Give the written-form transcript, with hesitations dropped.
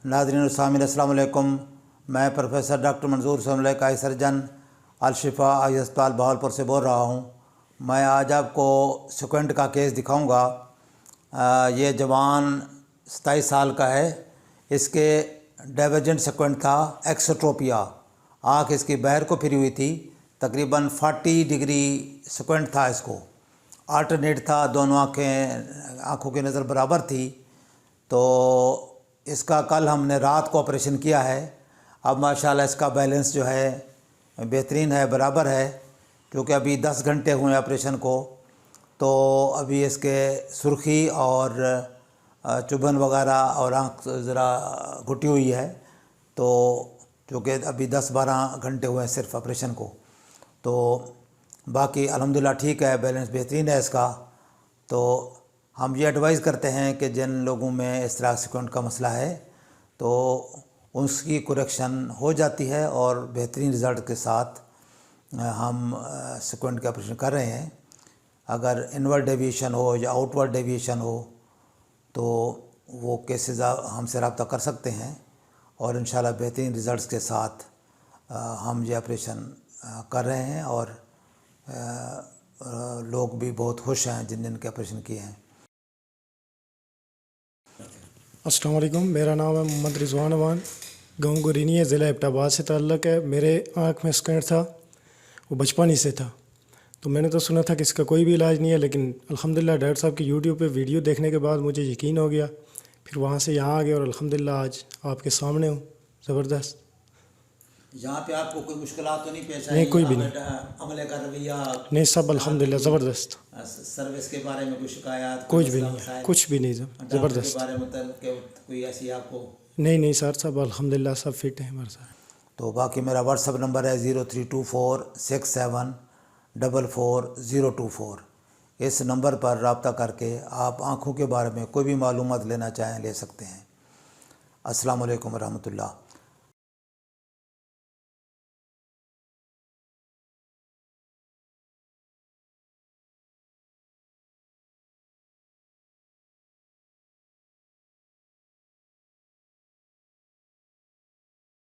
नाज़रीन और सामीन अस्सलाम वालेकुम। मैं प्रोफेसर डॉक्टर मंजूर सोमलेक आई सर्जन अल-शिफा आई अस्पताल बहावलपुर से बोल रहा हूँ। मैं आज आपको स्क्वेंट का केस दिखाऊंगा। ये जवान 27 साल का है। इसके डाइवर्जेंट स्क्वेंट था, एक्सोट्रोपिया, आँख इसकी बाहर को फिरी हुई थी। तकरीबन 40 डिग्री स्क्वेंट था। इसको आल्टरनेट था, दोनों आँखों की नज़र बराबर थी। तो इसका कल हमने रात को ऑपरेशन किया है। अब माशाल्लाह इसका बैलेंस जो है बेहतरीन है, बराबर है, क्योंकि अभी 10 घंटे हुए ऑपरेशन को। तो अभी इसके सुर्खी और चुभन वगैरह और आँख ज़रा घुटी हुई है। तो क्योंकि अभी 10-12 घंटे हुए हैं सिर्फ ऑपरेशन को। तो बाकी अल्हम्दुलिल्लाह ठीक है, बैलेंस बेहतरीन है इसका। तो हम ये एडवाइज़ करते हैं कि जिन लोगों में इस तरह स्क्वेंट का मसला है तो उसकी करेक्शन हो जाती है और बेहतरीन रिज़ल्ट के साथ हम स्क्वेंट का ऑपरेशन कर रहे हैं। अगर इनवर्ड डेविएशन हो या आउटवर्ड डेविएशन हो तो वो केसेस हमसे रब्ता कर सकते हैं और इंशाल्लाह बेहतरीन रिज़ल्ट्स के साथ हम ये ऑपरेशन कर रहे हैं। और लोग भी बहुत खुश हैं जिन के ऑपरेशन किए हैं। अस्सलाम वालेकुम, मेरा नाम है मोहम्मद रिजवान अवान, गाँव गुरीनी, ज़िला एबटाबाद से ताल्लुक़ है। मेरे आँख में स्क्वेंट था, वो बचपन ही से था। तो मैंने तो सुना था कि इसका कोई भी इलाज नहीं है, लेकिन अल्हम्दुलिल्लाह डॉक्टर साहब की यूट्यूब पे वीडियो देखने के बाद मुझे यकीन हो गया। फिर वहाँ से यहाँ आ गया और अल्हम्दुलिल्लाह आज आपके सामने हूँ। ज़बरदस्त। यहाँ पे आपको कोई मुश्किलात तो नहीं पेश आई? नहीं, कोई भी नहीं। अमले का रवैया नहीं, सब अल्हम्दुलिल्लाह ज़बरदस्त। सर्विस के बारे में कोई शिकायत? कुछ भी नहीं है, कुछ भी नहीं, ज़बरदस्त। बारे में कोई ऐसी आपको? नहीं सर, सब अल्हम्दुलिल्लाह सब फिट हैं हमारे साथ। तो बाकी मेरा व्हाट्सअप नंबर है 032467444024। इस नंबर पर रब्ता करके आप आँखों के बारे में कोई भी मालूमात लेना चाहें ले सकते हैं। अस्सलाम वालेकुम रहमतुल्लाह।